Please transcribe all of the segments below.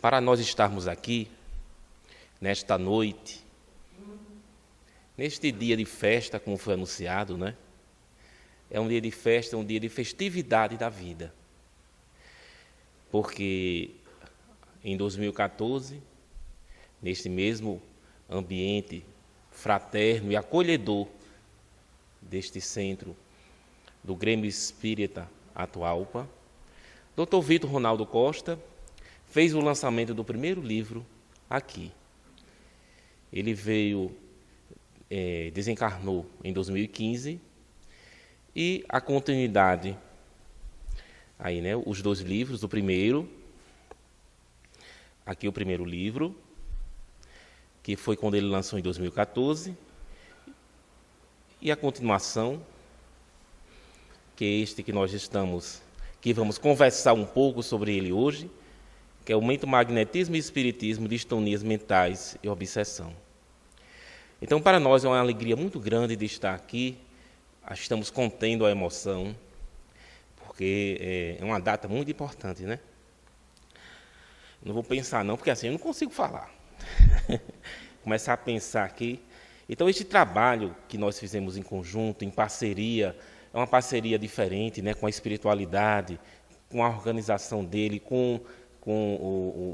para nós estarmos aqui, nesta noite, neste dia de festa, como foi anunciado, né? É um dia de festa, um dia de festividade da vida. Porque em 2014, neste mesmo ambiente fraterno e acolhedor deste centro do Grêmio Espírita Atualpa, Dr. Vitor Ronaldo Costa fez o lançamento do primeiro livro aqui. Ele desencarnou em 2015 e a continuidade, aí, né, os dois livros, o primeiro, aqui o primeiro livro, que foi quando ele lançou em 2014, e a continuação, que é este que que vamos conversar um pouco sobre ele hoje, que é o Mentomagnetismo e Espiritismo, Distonias Mentais e Obsessão. Então, para nós é uma alegria muito grande de estar aqui, estamos contendo a emoção, porque é uma data muito importante, né? Não vou pensar não, porque assim eu não consigo falar. Começar a pensar aqui. Então, este trabalho que nós fizemos em conjunto, em parceria, é uma parceria diferente, né, com a espiritualidade, com a organização dele, com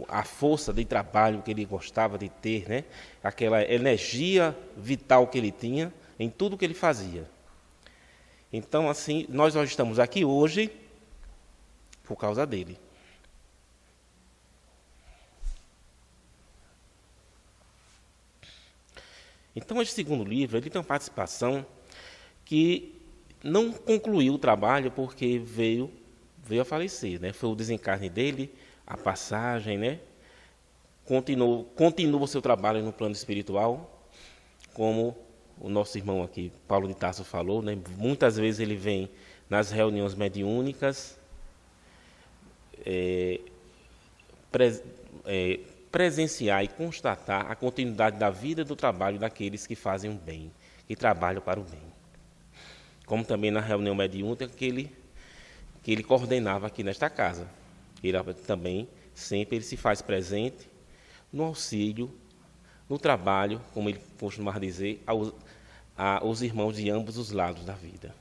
a força de trabalho que ele gostava de ter, né, aquela energia vital que ele tinha em tudo que ele fazia. Então, assim, nós estamos aqui hoje por causa dele. Então, esse segundo livro ele tem uma participação que não concluiu o trabalho porque veio a falecer, né? Foi o desencarne dele, a passagem, né? Continua o seu trabalho no plano espiritual, como o nosso irmão aqui, Paulo de Tarso, falou, né? Muitas vezes ele vem nas reuniões mediúnicas, presenciar e constatar a continuidade da vida e do trabalho daqueles que fazem o bem, que trabalham para o bem. Como também na reunião mediúnica que ele coordenava aqui nesta casa. Ele também, sempre ele se faz presente no auxílio, no trabalho, como ele costumava dizer, aos irmãos de ambos os lados da vida.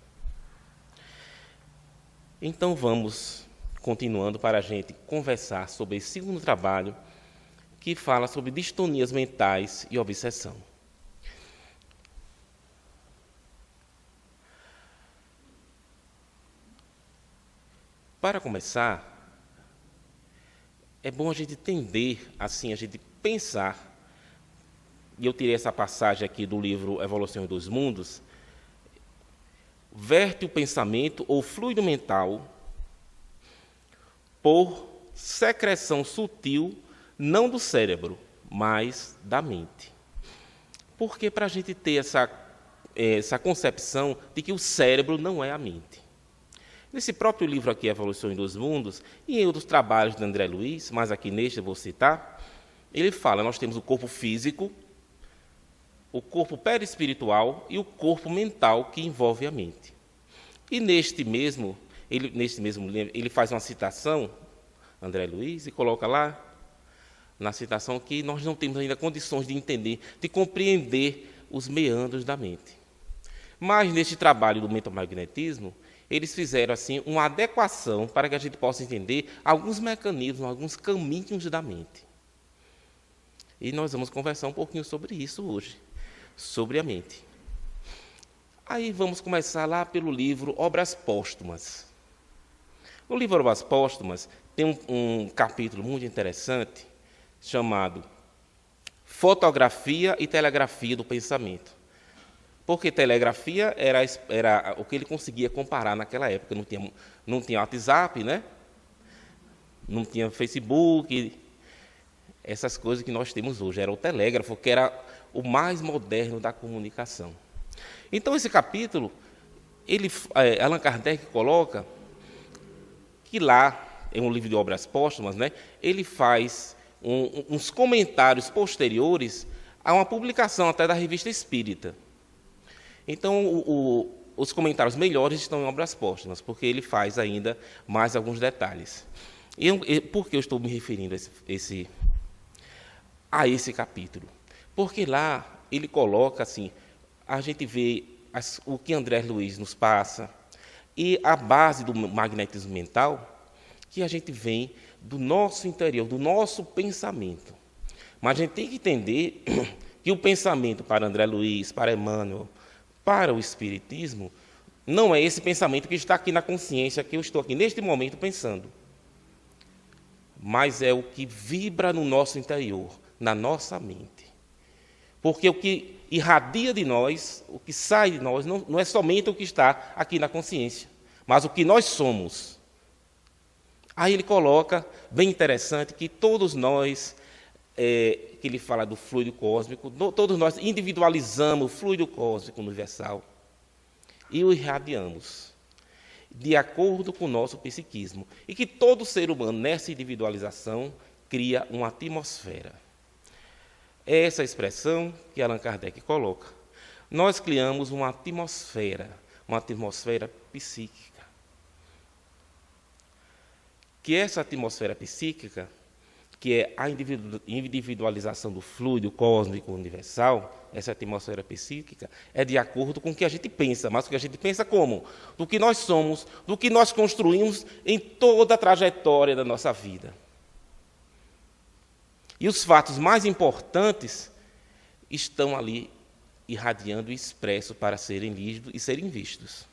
Então vamos continuando para a gente conversar sobre esse segundo trabalho, que fala sobre distonias mentais e obsessão. Para começar, é bom a gente entender, assim, a gente pensar, e eu tirei essa passagem aqui do livro Evolução dos Mundos, verte o pensamento ou fluido mental por secreção sutil, não do cérebro, mas da mente. Porque para a gente ter essa concepção de que o cérebro não é a mente. Nesse próprio livro aqui, Evolução dos Mundos, e em outros trabalhos de André Luiz, mas aqui neste eu vou citar, ele fala, nós temos o corpo físico, o corpo perispiritual e o corpo mental que envolve a mente. E neste mesmo livro, ele faz uma citação, André Luiz, e coloca lá, na citação, que nós não temos ainda condições de entender, de compreender os meandros da mente. Mas, neste trabalho do mentomagnetismo, eles fizeram assim uma adequação para que a gente possa entender alguns mecanismos, alguns caminhos da mente. E nós vamos conversar um pouquinho sobre isso hoje, sobre a mente. Aí vamos começar lá pelo livro Obras Póstumas. No livro Obras Póstumas tem um capítulo muito interessante, chamado Fotografia e Telegrafia do Pensamento. Porque telegrafia era o que ele conseguia comparar naquela época. Não tinha WhatsApp, né? Não tinha Facebook, essas coisas que nós temos hoje. Era o telégrafo, que era o mais moderno da comunicação. Então, esse capítulo, Allan Kardec coloca que lá, em um livro de Obras Póstumas, né, ele faz uns comentários posteriores a uma publicação até da Revista Espírita. Então, os comentários melhores estão em Obras Póstumas, porque ele faz ainda mais alguns detalhes. Por que eu estou me referindo a esse capítulo? Porque lá ele coloca assim, a gente vê o que André Luiz nos passa, e a base do magnetismo mental, que a gente vem do nosso interior, do nosso pensamento. Mas a gente tem que entender que o pensamento para André Luiz, para Emmanuel, para o Espiritismo, não é esse pensamento que está aqui na consciência, que eu estou aqui neste momento pensando. Mas é o que vibra no nosso interior, na nossa mente. Porque o que irradia de nós, o que sai de nós, não é somente o que está aqui na consciência, mas o que nós somos. Aí ele coloca, bem interessante, que todos nós, que ele fala do fluido cósmico, todos nós individualizamos o fluido cósmico universal e o irradiamos, de acordo com o nosso psiquismo. E que todo ser humano, nessa individualização, cria uma atmosfera. É essa expressão que Allan Kardec coloca. Nós criamos uma atmosfera psíquica. Que essa atmosfera psíquica, que é a individualização do fluido cósmico universal, essa atmosfera psíquica, é de acordo com o que a gente pensa. Mas o que a gente pensa como? Do que nós somos, do que nós construímos em toda a trajetória da nossa vida. E os fatos mais importantes estão ali irradiando e expressos para serem lidos e serem vistos.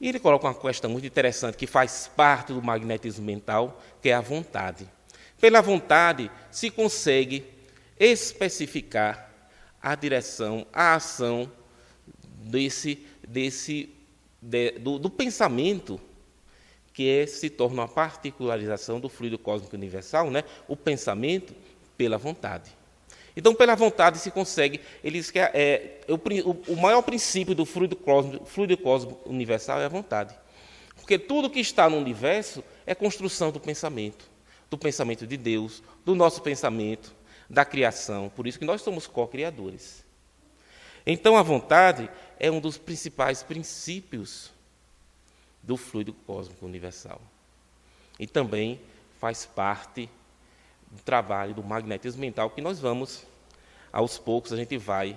E ele coloca uma questão muito interessante que faz parte do magnetismo mental, que é a vontade. Pela vontade se consegue especificar a direção, a ação do pensamento, que se torna uma particularização do fluido cósmico universal, né? O pensamento pela vontade. Então, pela vontade se consegue, ele diz que o maior princípio do fluido cósmico universal é a vontade. Porque tudo que está no universo é construção do pensamento de Deus, do nosso pensamento, da criação. Por isso que nós somos co-criadores. Então, a vontade é um dos principais princípios do fluido cósmico universal. E também faz parte do trabalho do magnetismo mental, que nós vamos, aos poucos, a gente vai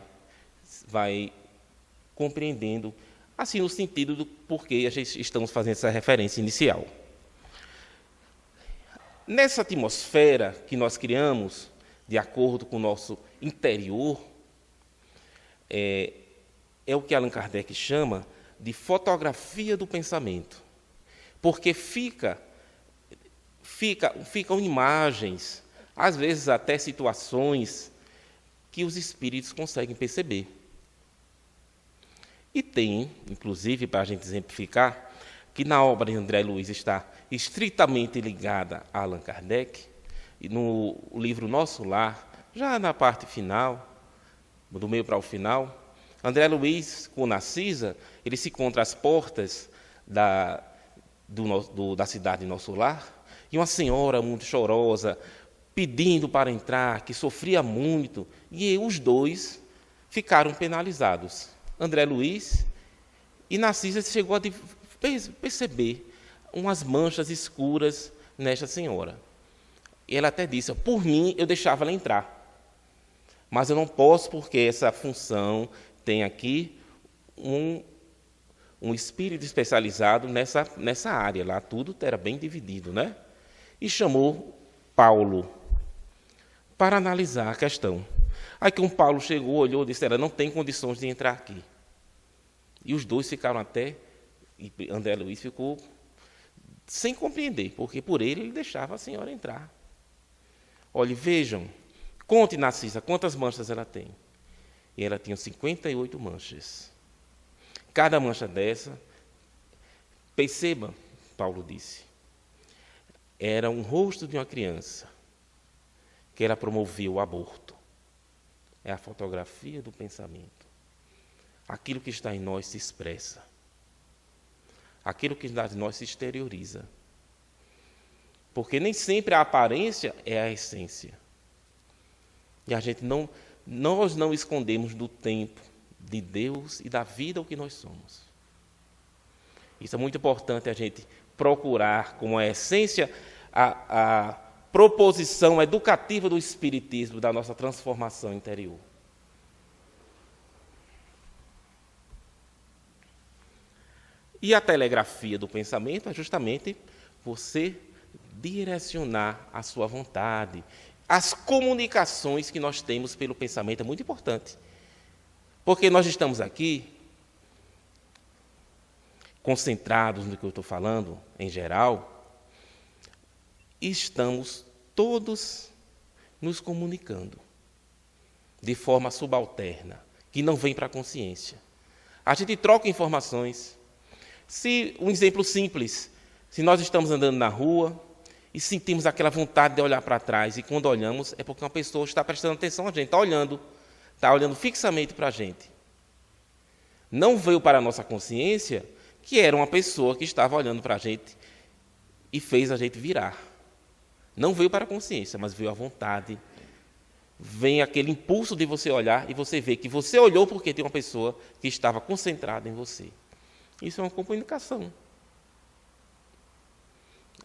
compreendendo, assim, no sentido do porquê estamos fazendo essa referência inicial. Nessa atmosfera que nós criamos, de acordo com o nosso interior, é o que Allan Kardec chama de fotografia do pensamento, porque ficam imagens, às vezes até situações que os espíritos conseguem perceber. E tem, inclusive, para a gente exemplificar, que na obra de André Luiz está estritamente ligada a Allan Kardec, e no livro Nosso Lar, já na parte final, do meio para o final, André Luiz, com Narcisa, ele se encontra às portas da cidade de Nosso Lar, e uma senhora muito chorosa, pedindo para entrar, que sofria muito, e os dois ficaram penalizados. André Luiz e Narcisa chegou a perceber umas manchas escuras nesta senhora. E ela até disse, por mim eu deixava ela entrar, mas eu não posso porque essa função tem aqui um espírito especializado nessa área, lá tudo era bem dividido, né? E chamou Paulo para analisar a questão. Aí que Paulo chegou, olhou e disse, ela não tem condições de entrar aqui. E os dois ficaram e André Luiz ficou sem compreender, porque por ele deixava a senhora entrar. Olhe, vejam, conte, Narcisa, quantas manchas ela tem. E ela tinha 58 manchas. Cada mancha dessa, perceba, Paulo disse, era um rosto de uma criança que ela promovia o aborto. É a fotografia do pensamento. Aquilo que está em nós se expressa. Aquilo que está em nós se exterioriza. Porque nem sempre a aparência é a essência. E a gente nós não escondemos do tempo de Deus e da vida o que nós somos. Isso é muito importante a gente procurar como a essência, a proposição educativa do Espiritismo, da nossa transformação interior. E a telegrafia do pensamento é justamente você direcionar a sua vontade. As comunicações que nós temos pelo pensamento é muito importante. Porque nós estamos aqui concentrados no que eu estou falando, em geral, e estamos todos nos comunicando de forma subalterna, que não vem para a consciência. A gente troca informações. Um exemplo simples, se nós estamos andando na rua e sentimos aquela vontade de olhar para trás, e quando olhamos é porque uma pessoa está prestando atenção a gente, está olhando fixamente para a gente. Não veio para a nossa consciência que era uma pessoa que estava olhando para a gente e fez a gente virar. Não veio para a consciência, mas veio a vontade. Vem aquele impulso de você olhar e você vê que você olhou porque tem uma pessoa que estava concentrada em você. Isso é uma comunicação.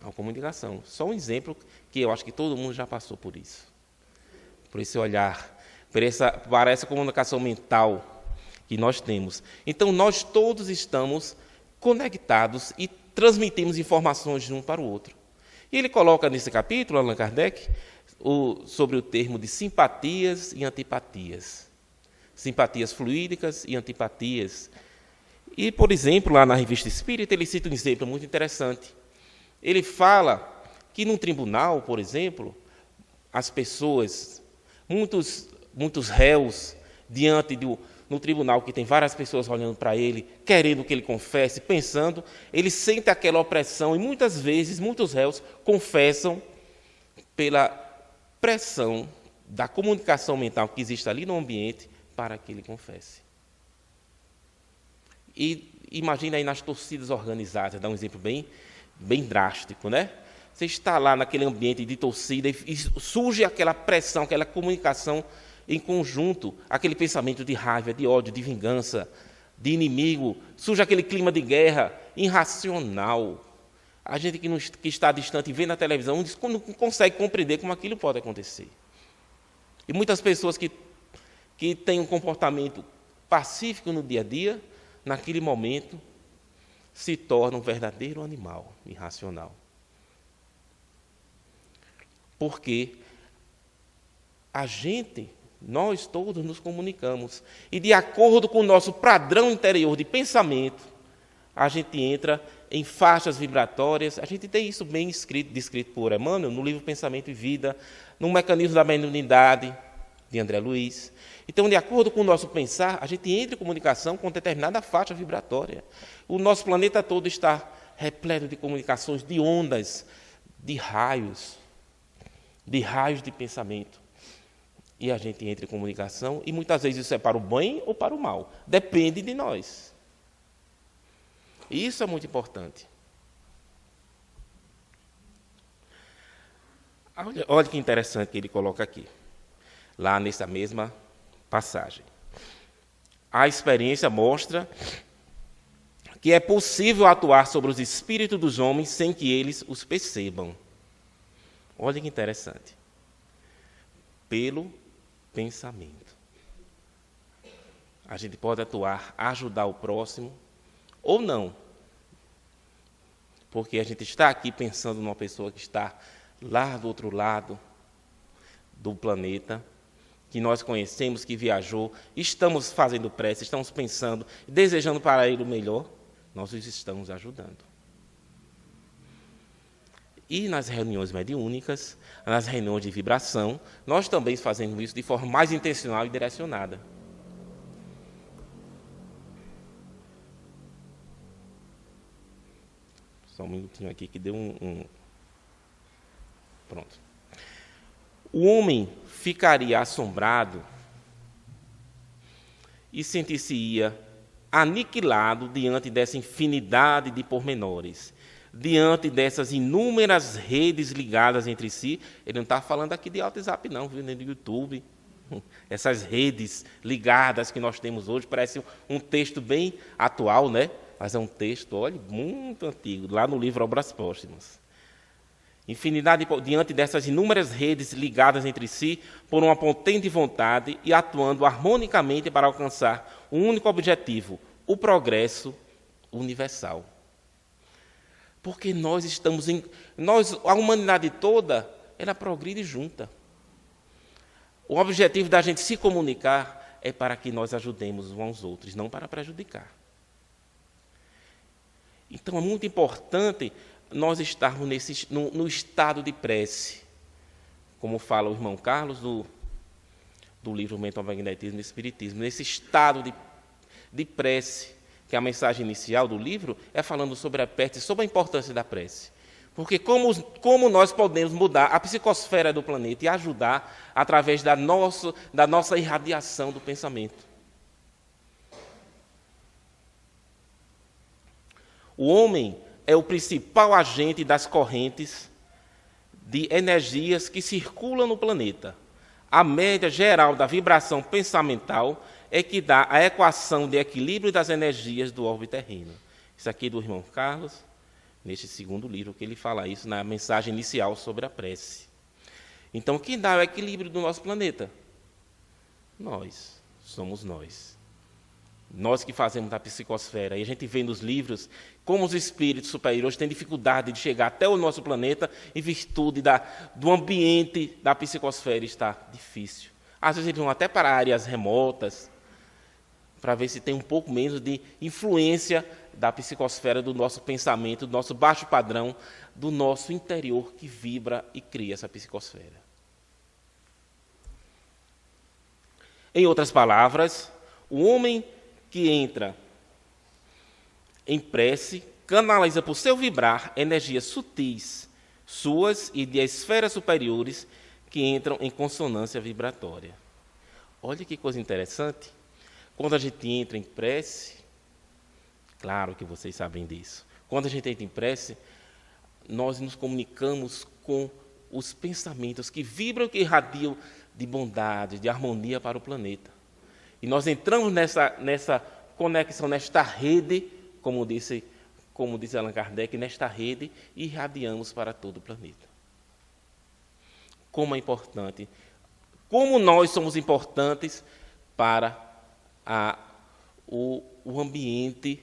É uma comunicação. Só um exemplo que eu acho que todo mundo já passou por isso. Por esse olhar, para essa comunicação mental que nós temos. Então, nós todos estamos conectados e transmitimos informações de um para o outro. E ele coloca nesse capítulo, Allan Kardec, sobre o termo de simpatias e antipatias. Simpatias fluídicas e antipatias. E, por exemplo, lá na Revista Espírita, ele cita um exemplo muito interessante. Ele fala que num tribunal, por exemplo, as pessoas, muitos réus, no tribunal que tem várias pessoas olhando para ele, querendo que ele confesse, pensando, ele sente aquela opressão, e muitas vezes, muitos réus confessam pela pressão da comunicação mental que existe ali no ambiente para que ele confesse. E imagina aí nas torcidas organizadas, dá um exemplo bem drástico, né? Você está lá naquele ambiente de torcida e surge aquela pressão, aquela comunicação em conjunto, aquele pensamento de raiva, de ódio, de vingança, de inimigo, surge aquele clima de guerra irracional. A gente que está distante e vê na televisão não consegue compreender como aquilo pode acontecer. E muitas pessoas que têm um comportamento pacífico no dia a dia, naquele momento, se tornam um verdadeiro animal irracional. Porque nós todos nos comunicamos. E de acordo com o nosso padrão interior de pensamento, a gente entra em faixas vibratórias. A gente tem isso bem descrito por Emmanuel, no livro Pensamento e Vida, no Mecanismo da Mediunidade, de André Luiz. Então, de acordo com o nosso pensar, a gente entra em comunicação com determinada faixa vibratória. O nosso planeta todo está repleto de comunicações, de ondas, de raios de pensamento. E a gente entra em comunicação, e muitas vezes isso é para o bem ou para o mal. Depende de nós. E isso é muito importante. Olha que interessante que ele coloca aqui, lá nessa mesma passagem. A experiência mostra que é possível atuar sobre os espíritos dos homens sem que eles os percebam. Olha que interessante. Pelo pensamento. A gente pode atuar, ajudar o próximo, ou não. Porque a gente está aqui pensando numa pessoa que está lá do outro lado do planeta, que nós conhecemos, que viajou, estamos fazendo prece, estamos pensando, desejando para ele o melhor, nós os estamos ajudando. E nas reuniões mediúnicas, nas reuniões de vibração, nós também fazemos isso de forma mais intencional e direcionada. Só um minutinho aqui que deu Pronto. O homem ficaria assombrado e sentir-se-ia aniquilado diante dessa infinidade de pormenores, diante dessas inúmeras redes ligadas entre si. Ele não está falando aqui de WhatsApp, não, viu, nem do YouTube. Essas redes ligadas que nós temos hoje, parece um texto bem atual, né? Mas é um texto, olha, muito antigo, lá no livro Obras Póstumas. diante dessas inúmeras redes ligadas entre si por uma potente vontade e atuando harmonicamente para alcançar um único objetivo, o progresso universal. Porque a humanidade toda, ela progride junta. O objetivo da gente se comunicar é para que nós ajudemos uns aos outros, não para prejudicar. Então é muito importante nós estarmos no estado de prece, como fala o irmão Carlos do livro Mental Magnetismo e Espiritismo, nesse estado de prece, que a mensagem inicial do livro é falando sobre a prece, sobre a importância da prece. Porque como nós podemos mudar a psicosfera do planeta e ajudar através da nossa irradiação do pensamento. O homem é o principal agente das correntes de energias que circulam no planeta. A média geral da vibração pensamental é que dá a equação de equilíbrio das energias do orbe terreno. Isso aqui é do irmão Carlos, neste segundo livro, que ele fala isso na mensagem inicial sobre a prece. Então, quem dá o equilíbrio do nosso planeta? Nós, somos nós. Nós que fazemos a psicosfera. E a gente vê nos livros como os espíritos superiores têm dificuldade de chegar até o nosso planeta em virtude do ambiente da psicosfera estar difícil. Às vezes eles vão até para áreas remotas, para ver se tem um pouco menos de influência da psicosfera do nosso pensamento, do nosso baixo padrão, do nosso interior que vibra e cria essa psicosfera. Em outras palavras, o homem que entra em prece canaliza por seu vibrar energias sutis, suas e de esferas superiores que entram em consonância vibratória. Olha que coisa interessante. Quando a gente entra em prece, claro que vocês sabem disso, quando a gente entra em prece, nós nos comunicamos com os pensamentos que vibram, que irradiam de bondade, de harmonia para o planeta. E nós entramos nessa conexão, nesta rede, como disse Allan Kardec, nesta rede, e irradiamos para todo o planeta. Como é importante, como nós somos importantes para o ambiente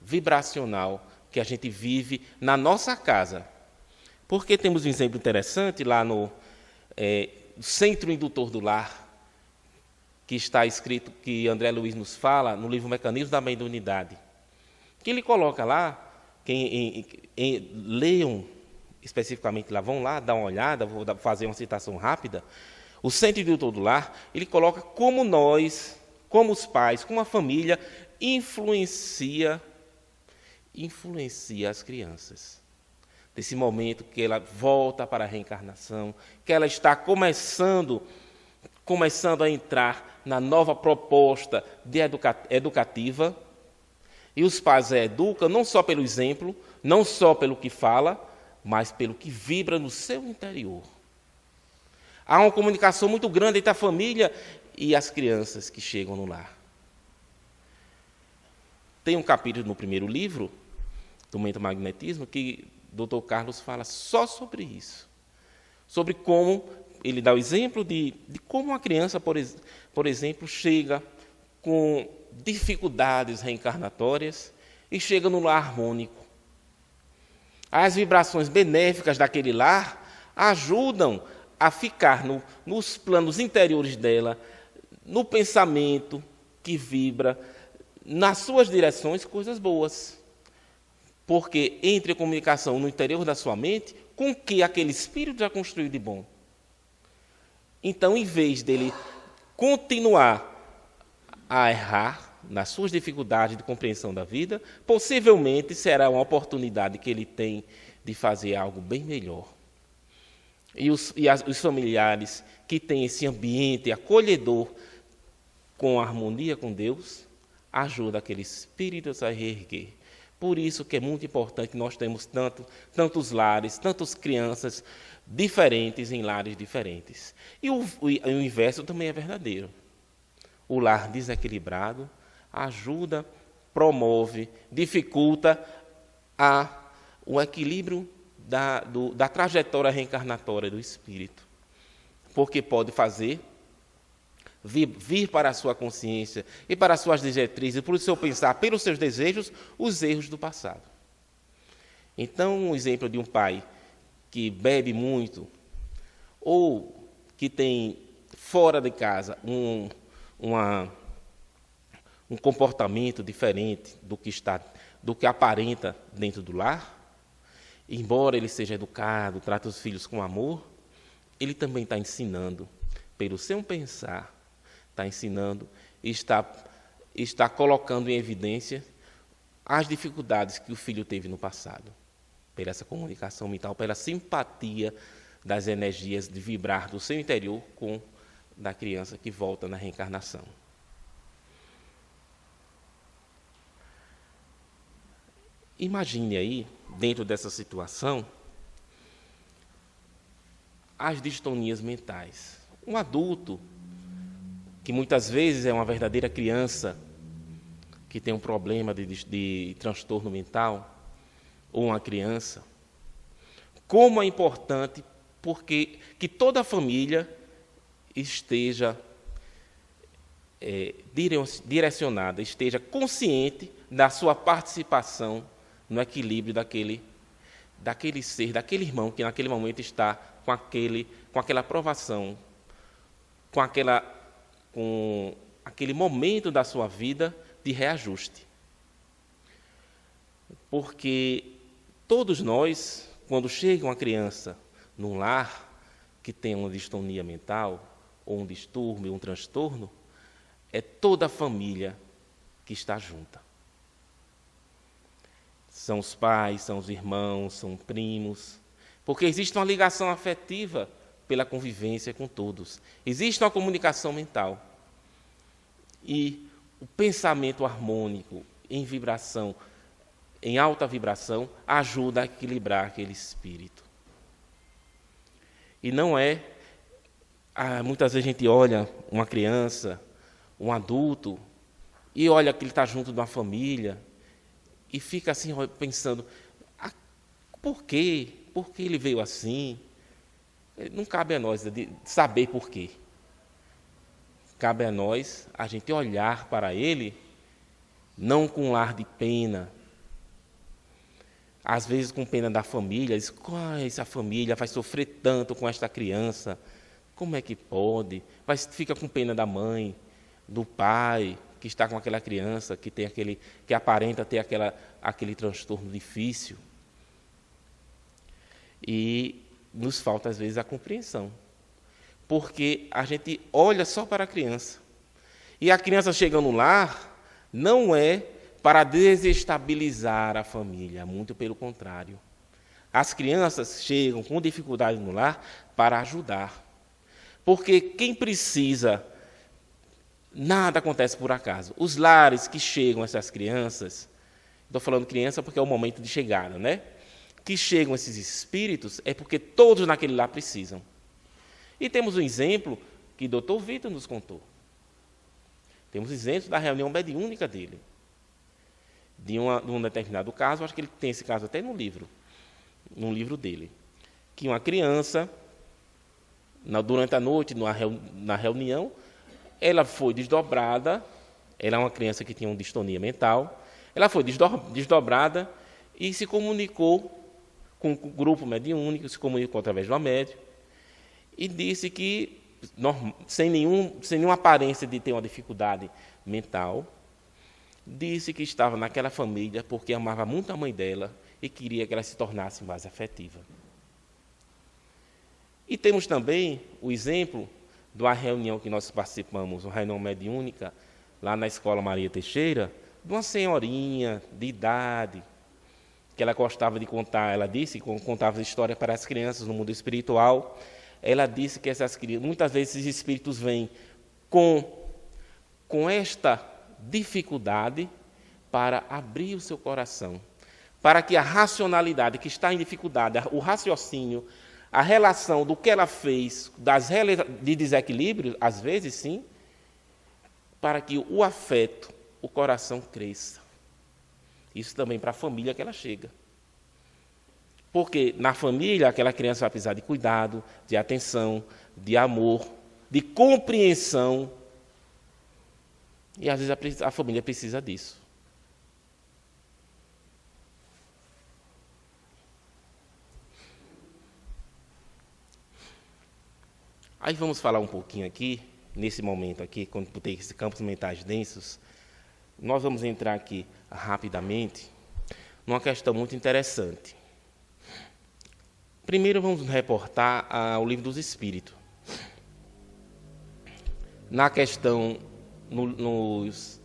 vibracional que a gente vive na nossa casa. Porque temos um exemplo interessante lá no Centro Indutor do Lar, que está escrito, que André Luiz nos fala, no livro Mecanismos da Mediunidade, que ele coloca lá, leiam especificamente lá, vão lá, dar uma olhada, vou fazer uma citação rápida, o Centro Indutor do Lar, ele coloca como nós, como os pais, como a família, influencia as crianças. Desse momento que ela volta para a reencarnação, que ela está começando a entrar na nova proposta educativa, e os pais a educam não só pelo exemplo, não só pelo que fala, mas pelo que vibra no seu interior. Há uma comunicação muito grande entre a família e as crianças que chegam no lar. Tem um capítulo no primeiro livro, do Mental Magnetismo, que o Dr. Carlos fala só sobre isso. Sobre como ele dá o exemplo de como uma criança, por exemplo, chega com dificuldades reencarnatórias e chega no lar harmônico. As vibrações benéficas daquele lar ajudam a ficar nos planos interiores dela, no pensamento que vibra, nas suas direções, coisas boas. Porque entre a comunicação no interior da sua mente com o que aquele espírito já construiu de bom. Então, em vez dele continuar a errar nas suas dificuldades de compreensão da vida, possivelmente será uma oportunidade que ele tem de fazer algo bem melhor. E os familiares que têm esse ambiente acolhedor com harmonia com Deus, ajuda aquele espírito a reerguer. Por isso que é muito importante que nós temos tantos lares, tantas crianças diferentes em lares diferentes. E o inverso também é verdadeiro. O lar desequilibrado ajuda, promove, dificulta o equilíbrio da trajetória reencarnatória do espírito, porque pode fazer vir para a sua consciência e para as suas diretrizes, por seu pensar, pelos seus desejos, os erros do passado. Então, um exemplo de um pai que bebe muito, ou que tem fora de casa um comportamento diferente do que aparenta dentro do lar, embora ele seja educado, trata os filhos com amor, ele também está ensinando, pelo seu pensar, está ensinando e está colocando em evidência as dificuldades que o filho teve no passado, pela essa comunicação mental, pela simpatia das energias de vibrar do seu interior com da criança que volta na reencarnação. Imagine aí, dentro dessa situação, as distonias mentais. Um adulto, que muitas vezes é uma verdadeira criança, que tem um problema de transtorno mental, ou uma criança, como é importante porque que toda a família esteja direcionada, esteja consciente da sua participação no equilíbrio daquele ser, daquele irmão que naquele momento está com aquela aprovação, com aquele momento da sua vida de reajuste. Porque todos nós, quando chega uma criança num lar que tem uma distonia mental, ou um distúrbio, um transtorno, é toda a família que está junta. São os pais, são os irmãos, são primos, porque existe uma ligação afetiva pela convivência com todos. Existe uma comunicação mental. E o pensamento harmônico, em vibração, em alta vibração, ajuda a equilibrar aquele espírito. E não é... muitas vezes a gente olha uma criança, um adulto, e olha que ele está junto de uma família, e fica assim pensando, por quê? Por que ele veio assim? Não cabe a nós saber por quê. Cabe a nós a gente olhar para ele, não com um ar de pena, às vezes com pena da família, diz, essa família vai sofrer tanto com esta criança, como é que pode? Fica com pena da mãe, do pai, que está com aquela criança, que aparenta ter aquele transtorno difícil. E nos falta, às vezes, a compreensão. Porque a gente olha só para a criança. E a criança chega no lar, não é para desestabilizar a família, muito pelo contrário. As crianças chegam com dificuldade no lar para ajudar. Porque quem precisa, nada acontece por acaso. Os lares que chegam essas crianças, estou falando criança porque é o momento de chegada, né? Que chegam esses espíritos é porque todos naquele lar precisam. E temos um exemplo que o Dr. Vitor nos contou. Temos exemplos da reunião mediúnica dele. De um determinado caso, acho que ele tem esse caso até num livro dele, que uma criança, durante a noite, na reunião, ela foi desdobrada, ela é uma criança que tinha uma distonia mental, ela foi desdobrada e se comunicou com o grupo mediúnico, se comunicou através de uma médium, e disse que, sem nenhuma aparência de ter uma dificuldade mental, disse que estava naquela família porque amava muito a mãe dela e queria que ela se tornasse mais afetiva. E temos também o exemplo de uma reunião que nós participamos, uma reunião mediúnica, lá na Escola Maria Teixeira, de uma senhorinha de idade, que ela gostava de contar. Ela disse que contava histórias para as crianças no mundo espiritual. Ela disse que muitas vezes esses espíritos vêm com esta dificuldade para abrir o seu coração, para que a racionalidade que está em dificuldade, o raciocínio, a relação do que ela fez, de desequilíbrio, às vezes sim, para que o afeto, o coração cresça. Isso também para a família que ela chega. Porque na família, aquela criança vai precisar de cuidado, de atenção, de amor, de compreensão. E às vezes a família precisa disso. Aí vamos falar um pouquinho aqui, nesse momento aqui, quando botei esses campos mentais densos, nós vamos entrar aqui rapidamente numa questão muito interessante. Primeiro vamos nos reportar ao Livro dos Espíritos. Na questão,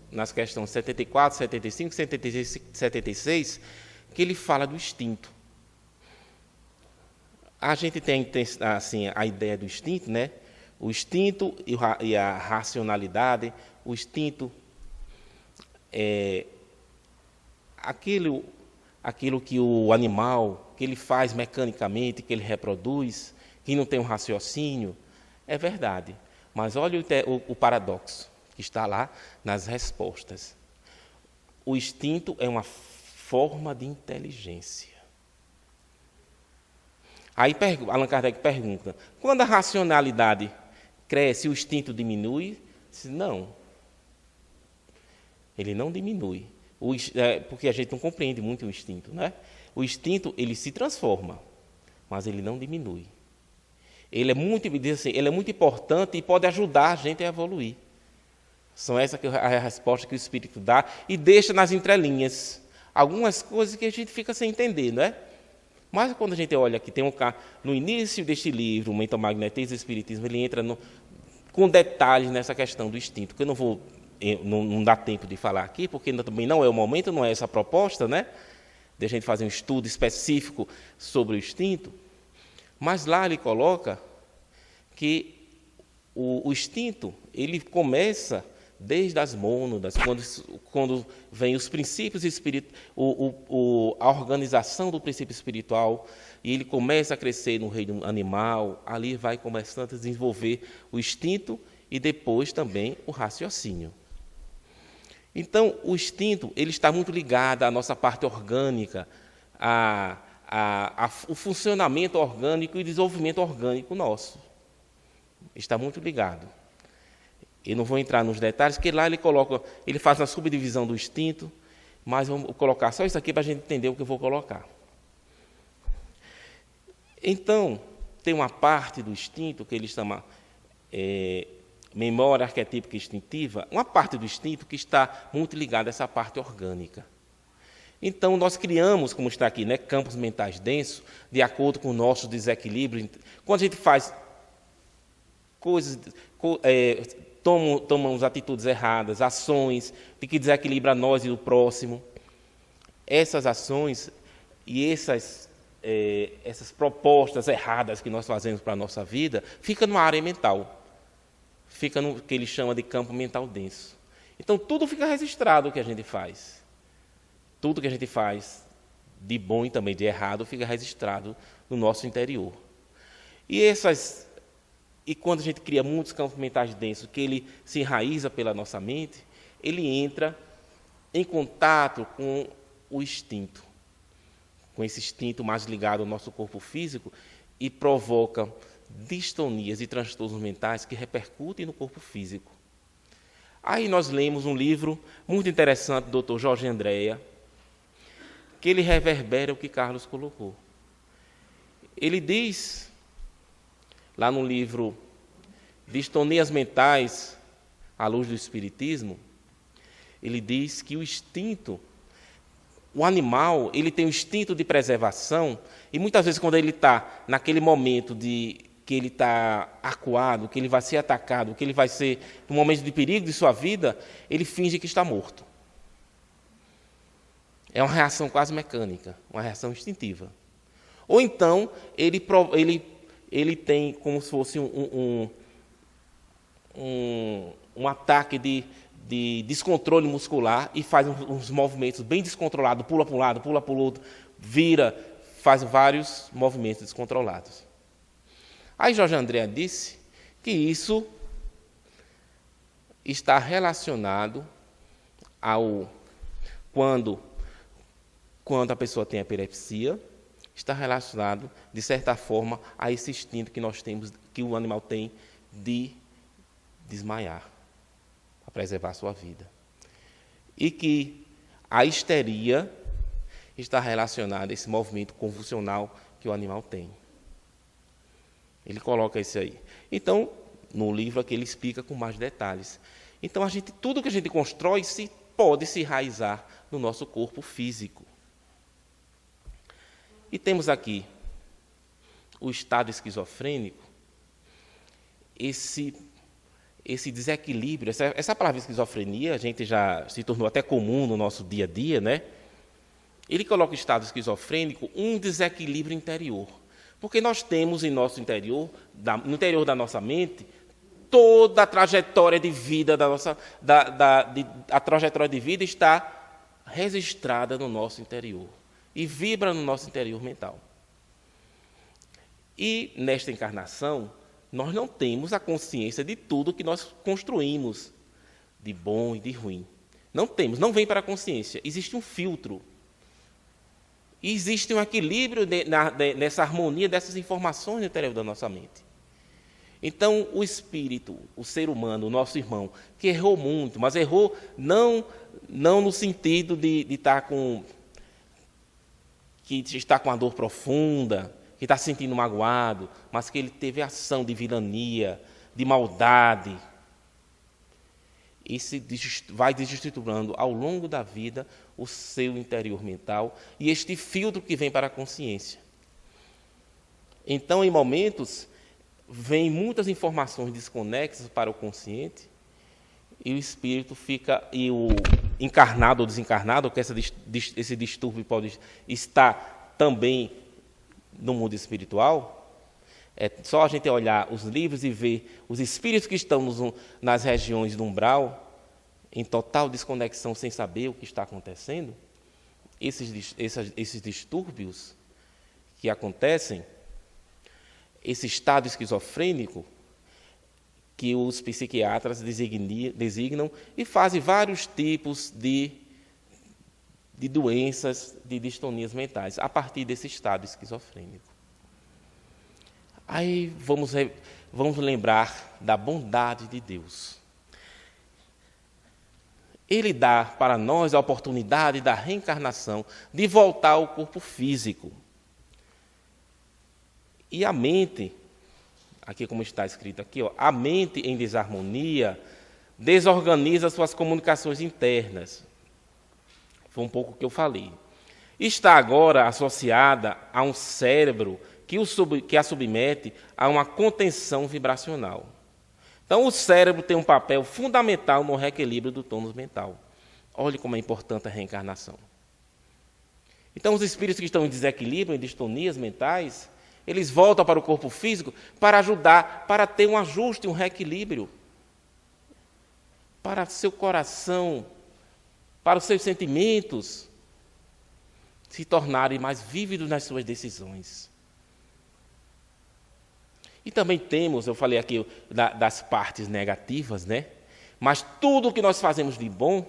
nas questões 74, 75, 76, 76, que ele fala do instinto. A gente tem assim, a ideia do instinto, né? O instinto e a racionalidade. O instinto é aquilo que o animal, que ele faz mecanicamente, que ele reproduz, que não tem um raciocínio. É verdade. Mas olha o paradoxo que está lá nas respostas. O instinto é uma forma de inteligência. Aí Allan Kardec pergunta, quando a racionalidade cresce, o instinto diminui? Diz, não. Ele não diminui. Porque a gente não compreende muito o instinto, né? O instinto, ele se transforma, mas ele não diminui. Ele é muito importante e pode ajudar a gente a evoluir. São essas a resposta que o Espírito dá e deixa nas entrelinhas algumas coisas que a gente fica sem entender, não é? Mas quando a gente olha aqui, no início deste livro, o Mentomagnetismo e o Espiritismo, ele entra com detalhes nessa questão do instinto, que eu não dá tempo de falar aqui, porque também não é o momento, não é essa a proposta, né? De a gente fazer um estudo específico sobre o instinto. Mas lá ele coloca que o instinto, ele começa desde as mônadas, quando vem os princípios espirituais, a organização do princípio espiritual, e ele começa a crescer no reino animal, ali vai começando a desenvolver o instinto e depois também o raciocínio. Então, o instinto ele está muito ligado à nossa parte orgânica, o funcionamento orgânico e desenvolvimento orgânico nosso. Está muito ligado. Eu não vou entrar nos detalhes, porque lá ele faz a subdivisão do instinto, mas vamos colocar só isso aqui para a gente entender o que eu vou colocar. Então, tem uma parte do instinto que ele chama memória arquetípica instintiva, uma parte do instinto que está muito ligada a essa parte orgânica. Então, nós criamos, como está aqui, né, campos mentais densos, de acordo com o nosso desequilíbrio. Quando a gente faz coisas, tomamos atitudes erradas, ações de que desequilibra nós e o próximo, essas ações e essas propostas erradas que nós fazemos para a nossa vida, fica numa área mental, fica no que ele chama de campo mental denso. Então, tudo fica registrado o que a gente faz. Tudo que a gente faz, de bom e também de errado, fica registrado no nosso interior. E quando a gente cria muitos campos mentais densos, que ele se enraiza pela nossa mente, ele entra em contato com o instinto, com esse instinto mais ligado ao nosso corpo físico e provoca distonias e transtornos mentais que repercutem no corpo físico. Aí nós lemos um livro muito interessante do Dr. Jorge Andréa, que ele reverbera o que Carlos colocou. Ele diz, lá no livro Distonias Mentais à Luz do Espiritismo, ele diz que o instinto, o animal, ele tem um instinto de preservação, e muitas vezes quando ele está naquele momento que ele está acuado, que ele vai ser atacado, que ele vai ser no momento de perigo de sua vida, ele finge que está morto. É uma reação quase mecânica, uma reação instintiva. Ou então, ele tem como se fosse um ataque de descontrole muscular e faz uns movimentos bem descontrolados, pula para um lado, pula para o outro, vira, faz vários movimentos descontrolados. Aí Jorge Andréa disse que isso está relacionado ao quando a pessoa tem epilepsia, está relacionado, de certa forma, a esse instinto que nós temos, que o animal tem de desmaiar, para preservar a sua vida. E que a histeria está relacionada a esse movimento convulsional que o animal tem. Ele coloca isso aí. Então, no livro aqui ele explica com mais detalhes. Então, tudo que a gente constrói pode se enraizar no nosso corpo físico. E temos aqui o estado esquizofrênico, esse desequilíbrio, essa palavra esquizofrenia, a gente já se tornou até comum no nosso dia a dia, né? Ele coloca o estado esquizofrênico um desequilíbrio interior. Porque nós temos em nosso interior, no interior da nossa mente, toda a trajetória de vida a trajetória de vida está registrada no nosso interior e vibra no nosso interior mental. E nesta encarnação, nós não temos a consciência de tudo que nós construímos, de bom e de ruim. Não temos, não vem para a consciência. Existe um filtro. E existe um equilíbrio nessa harmonia dessas informações no interior da nossa mente. Então, o espírito, o ser humano, o nosso irmão, que errou muito, mas errou não no sentido de estar com a dor profunda, que está se sentindo magoado, mas que ele teve ação de vilania, de maldade. E vai desestruturando ao longo da vida o seu interior mental e este filtro que vem para a consciência. Então, em momentos, vêm muitas informações desconexas para o consciente e o espírito fica, e o encarnado ou desencarnado, que esse distúrbio pode estar também no mundo espiritual. É só a gente olhar os livros e ver os espíritos que estão nas regiões do umbral, em total desconexão, sem saber o que está acontecendo. Esses distúrbios que acontecem, esse estado esquizofrênico, que os psiquiatras designam e fazem vários tipos de doenças, de distonias mentais, a partir desse estado esquizofrênico. Aí vamos lembrar da bondade de Deus. Ele dá para nós a oportunidade da reencarnação, de voltar ao corpo físico. E a mente, aqui como está escrito aqui, a mente em desarmonia desorganiza suas comunicações internas. Foi um pouco o que eu falei. Está agora associada a um cérebro que a submete a uma contenção vibracional. Então, o cérebro tem um papel fundamental no reequilíbrio do tônus mental. Olhe como é importante a reencarnação. Então, os espíritos que estão em desequilíbrio, em distonias mentais, eles voltam para o corpo físico para ajudar, para ter um ajuste, um reequilíbrio. Para seu coração, para os seus sentimentos se tornarem mais vívidos nas suas decisões. E também temos, eu falei aqui das partes negativas, né? Mas tudo o que nós fazemos de bom,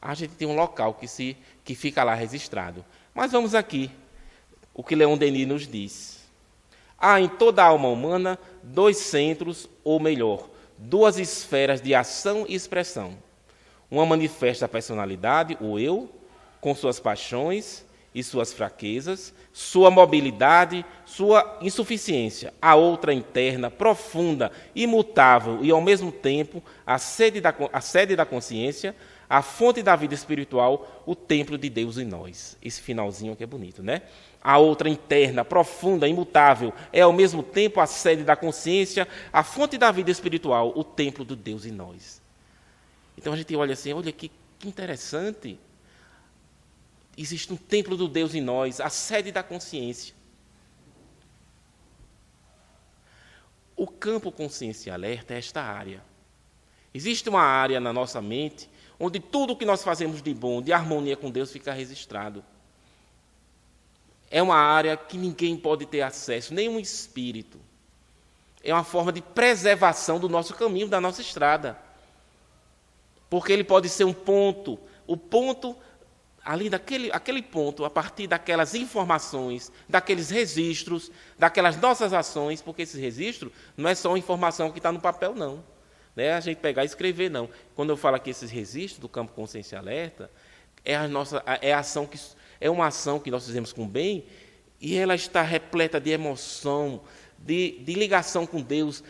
a gente tem um local que fica lá registrado. Mas vamos aqui, o que Leon Denis nos diz. Há em toda a alma humana 2 centros, ou melhor, 2 esferas de ação e expressão. Uma manifesta a personalidade, o eu, com suas paixões e suas fraquezas, sua mobilidade, sua insuficiência. A outra interna, profunda, imutável e, ao mesmo tempo, a sede da consciência, a fonte da vida espiritual, o templo de Deus em nós. Esse finalzinho aqui é bonito, né? A outra interna, profunda, imutável, é, ao mesmo tempo, a sede da consciência, a fonte da vida espiritual, o templo de Deus em nós. Então, a gente olha assim, olha que interessante. Existe um templo do Deus em nós, a sede da consciência. O campo consciência alerta é esta área. Existe uma área na nossa mente onde tudo o que nós fazemos de bom, de harmonia com Deus, fica registrado. É uma área que ninguém pode ter acesso, nenhum espírito. É uma forma de preservação do nosso caminho, da nossa estrada. Porque ele pode ser um ponto, ali aquele ponto, a partir daquelas informações, daqueles registros, daquelas nossas ações, porque esse registro não é só uma informação que está no papel, não. Né? A gente pegar e escrever, não. Quando eu falo aqui esses registros do campo consciência alerta, é uma ação que nós fizemos com o bem, e ela está repleta de emoção, de ligação com Deus,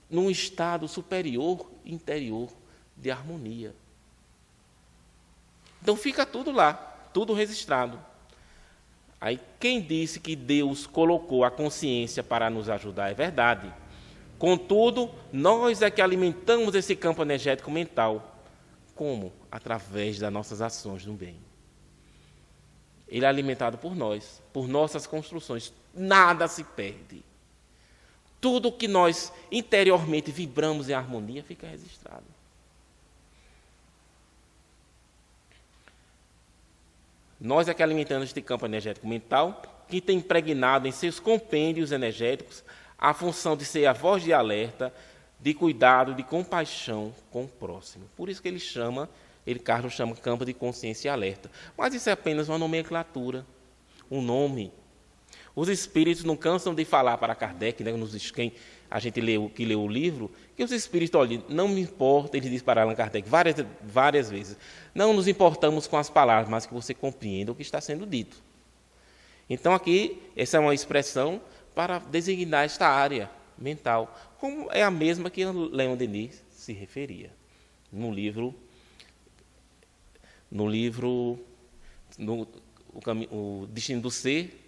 num estado superior, interior, de harmonia. Então fica tudo lá, tudo registrado. Aí quem disse que Deus colocou a consciência para nos ajudar é verdade. Contudo, nós é que alimentamos esse campo energético mental. Como? Através das nossas ações no bem. Ele é alimentado por nós, por nossas construções. Nada se perde. Tudo que nós interiormente vibramos em harmonia fica registrado. Nós é que alimentamos este campo energético mental, que tem impregnado em seus compêndios energéticos a função de ser a voz de alerta, de cuidado, de compaixão com o próximo. Por isso que Carlos chama campo de consciência alerta. Mas isso é apenas uma nomenclatura, um nome. Os espíritos não cansam de falar para Kardec, né, quem a gente leu o livro, que os espíritos, olha, não me importa, ele diz para Allan Kardec várias vezes, não nos importamos com as palavras, mas que você compreenda o que está sendo dito. Então aqui, essa é uma expressão para designar esta área mental, como é a mesma que Leon Denis se referia no livro O Destino do Ser.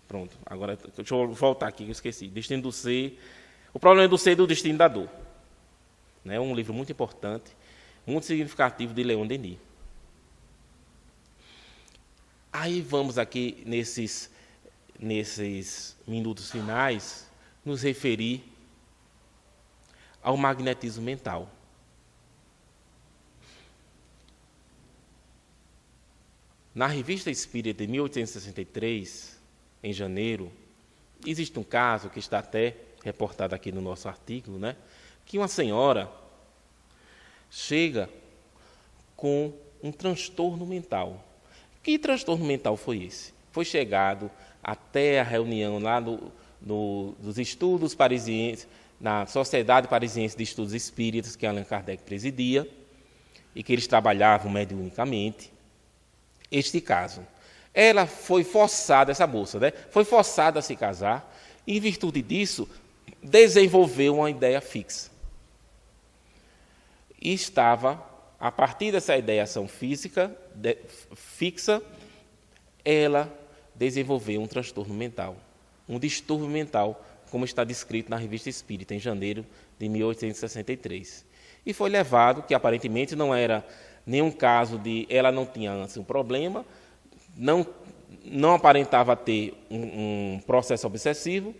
Pronto, agora deixa eu voltar aqui, que eu esqueci. Destino do Ser, o problema do ser e do destino da dor. É um livro muito importante, muito significativo de Leon Denis. Aí vamos aqui, nesses minutos finais, nos referir ao magnetismo mental. Na Revista Espírita de 1863, em janeiro, existe um caso que está até reportado aqui no nosso artigo, né, que uma senhora chega com um transtorno mental. Que transtorno mental foi esse? Foi chegado até a reunião lá dos estudos parisienses, na Sociedade Parisiense de Estudos Espíritas, que Allan Kardec presidia, e que eles trabalhavam mediunicamente. Este caso. Ela foi forçada, essa moça, né? Foi forçada a se casar, e, em virtude disso, desenvolveu uma ideia fixa. E estava, a partir dessa ideação fixa, ela desenvolveu um transtorno mental, um distúrbio mental, como está descrito na Revista Espírita, em janeiro de 1863. E foi levado, que aparentemente não era nenhum caso de... Ela não tinha antes um problema, não aparentava ter um processo obsessivo,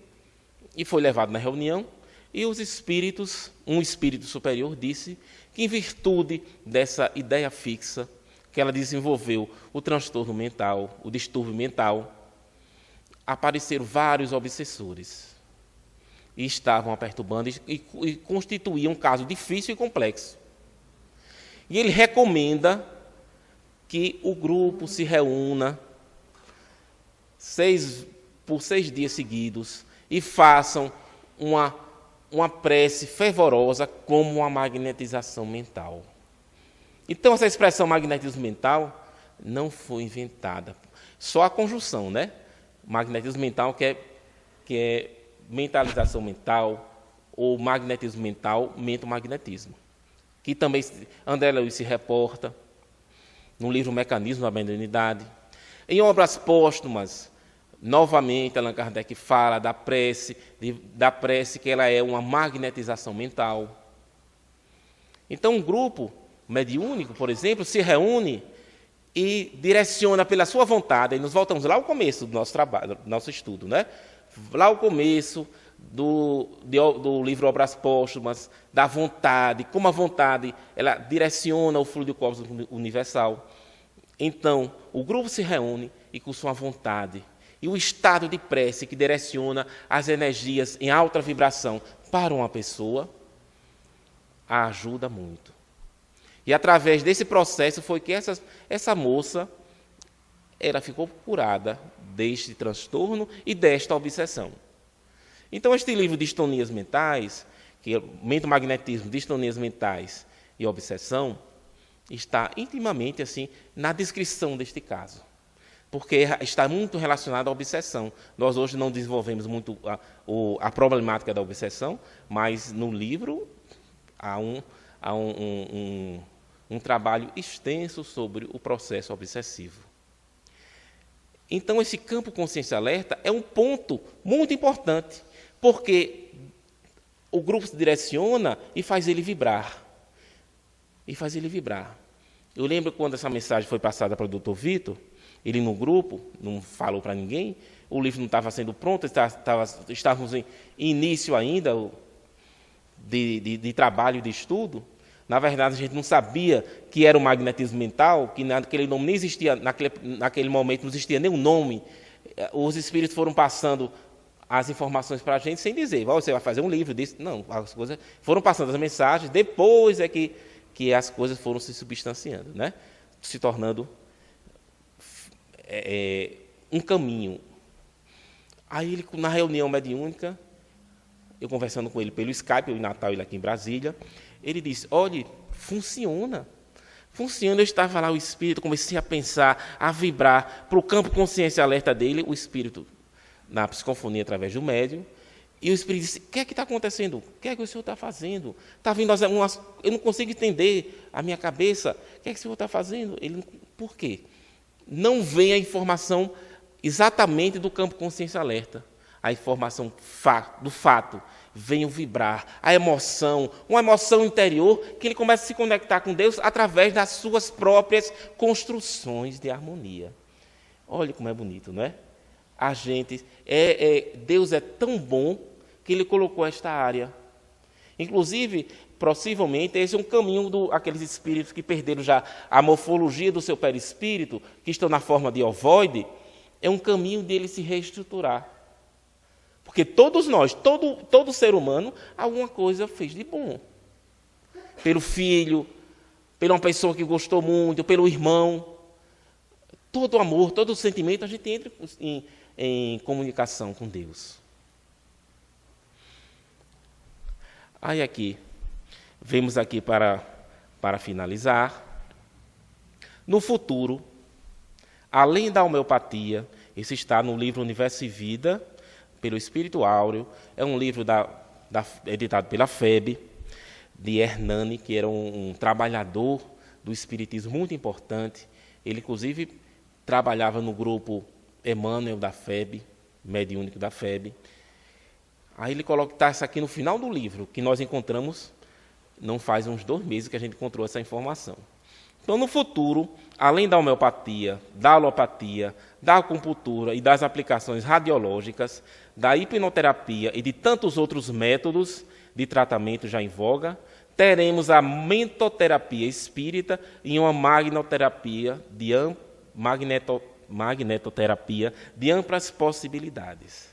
e foi levado na reunião, e os espíritos, um espírito superior disse que, em virtude dessa ideia fixa, que ela desenvolveu o transtorno mental, o distúrbio mental, apareceram vários obsessores, e estavam a perturbando, e constituíam um caso difícil e complexo. E ele recomenda que o grupo se reúna por 6 dias seguidos e façam uma prece fervorosa como uma magnetização mental. Então, essa expressão magnetismo mental não foi inventada. Só a conjunção, né? Magnetismo mental, que é mentalização mental, ou magnetismo mental, mentomagnetismo. Que também André Luiz se reporta no livro Mecanismo da Mediunidade. Em obras póstumas, novamente, Allan Kardec fala da prece que ela é uma magnetização mental. Então, um grupo mediúnico, por exemplo, se reúne e direciona pela sua vontade, e nós voltamos lá ao começo do nosso trabalho, do nosso estudo, né? Lá ao começo do livro Obras Póstumas, da vontade, como a vontade ela direciona o fluido cósmico universal. Então, o grupo se reúne e com sua vontade, e o estado de prece que direciona as energias em alta vibração para uma pessoa, a ajuda muito. E através desse processo foi que essa moça ela ficou curada deste transtorno e desta obsessão. Então, este livro Distonias Mentais, que é Mentomagnetismo, Distonias Mentais e Obsessão, está intimamente assim na descrição deste caso, porque está muito relacionado à obsessão. Nós hoje não desenvolvemos muito a problemática da obsessão, mas no livro há um trabalho extenso sobre o processo obsessivo. Então, esse campo consciência-alerta é um ponto muito importante, porque o grupo se direciona e faz ele vibrar. Eu lembro quando essa mensagem foi passada para o Dr. Vitor, ele no grupo, não falou para ninguém, o livro não estava sendo pronto, estávamos em início ainda de trabalho, de estudo. Na verdade, a gente não sabia que era o magnetismo mental, que naquele nome nem existia, naquele momento não existia nem o nome. Os espíritos foram passando as informações para a gente sem dizer, você vai fazer um livro disso. Não, as coisas foram passando as mensagens, depois é que as coisas foram se substanciando, né? Se tornando um caminho. Aí, ele, na reunião mediúnica, eu conversando com ele pelo Skype, eu em Natal, ele aqui em Brasília, ele disse, olha, funciona. Eu estava lá, o espírito, comecei a pensar, a vibrar para o campo consciência alerta dele, o espírito, na psicofonia através do médium, e o espírito disse, o que é que está acontecendo? O que é que o senhor está fazendo? Está vindo eu não consigo entender a minha cabeça. O que é que o senhor está fazendo? Por quê? Não vem a informação exatamente do campo consciência alerta. A informação do fato vem o vibrar, a emoção, uma emoção interior que ele começa a se conectar com Deus através das suas próprias construções de harmonia. Olha como é bonito, não é? A gente, Deus é tão bom que Ele colocou esta área. Inclusive, possivelmente, esse é um caminho daqueles espíritos que perderam já a morfologia do seu perispírito, que estão na forma de ovoide, é um caminho dele se reestruturar. Porque todos nós, todo ser humano, alguma coisa fez de bom. Pelo filho, pela uma pessoa que gostou muito, pelo irmão. Todo amor, todo sentimento, a gente entra em comunicação com Deus. Aí aqui, vemos aqui para finalizar. No futuro, além da homeopatia, isso está no livro Universo e Vida, pelo Espírito Áureo, é um livro editado pela FEB, de Hernani, que era um trabalhador do espiritismo muito importante. Ele, inclusive, trabalhava no grupo Emmanuel da FEB, mediúnico da FEB. Aí ele coloca isso aqui no final do livro, que nós encontramos, não faz uns 2 meses que a gente encontrou essa informação. Então, no futuro, além da homeopatia, da alopatia, da acupuntura e das aplicações radiológicas, da hipnoterapia e de tantos outros métodos de tratamento já em voga, teremos a mentoterapia espírita e uma magnetoterapia de amplas possibilidades.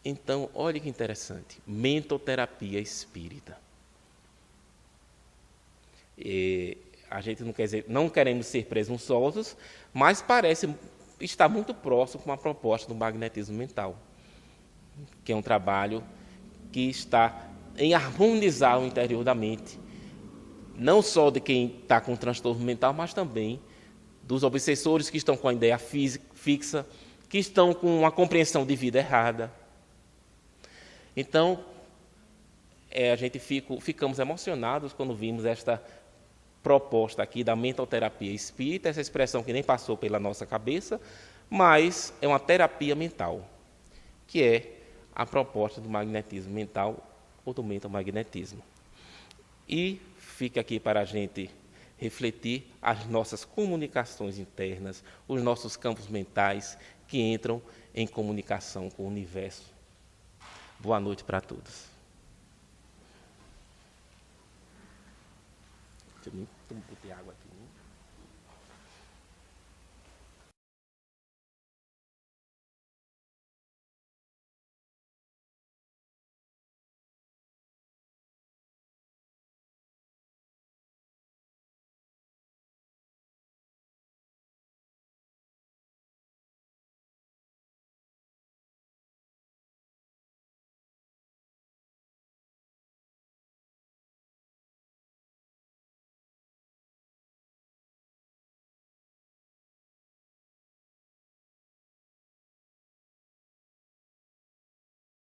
Então, olha que interessante, mentoterapia espírita. A gente não queremos ser presunçosos, mas parece estar muito próximo com a proposta do magnetismo mental, que é um trabalho que está em harmonizar o interior da mente, não só de quem está com transtorno mental, mas também dos obsessores que estão com a ideia fixa, que estão com uma compreensão de vida errada. Então, ficamos emocionados quando vimos esta proposta aqui da mentoterapia espírita, essa expressão que nem passou pela nossa cabeça, mas é uma terapia mental, que é a proposta do magnetismo mental ou do mentomagnetismo. E fica aqui para a gente refletir as nossas comunicações internas, os nossos campos mentais que entram em comunicação com o universo. Boa noite para todos. Deixa eu botei água aqui.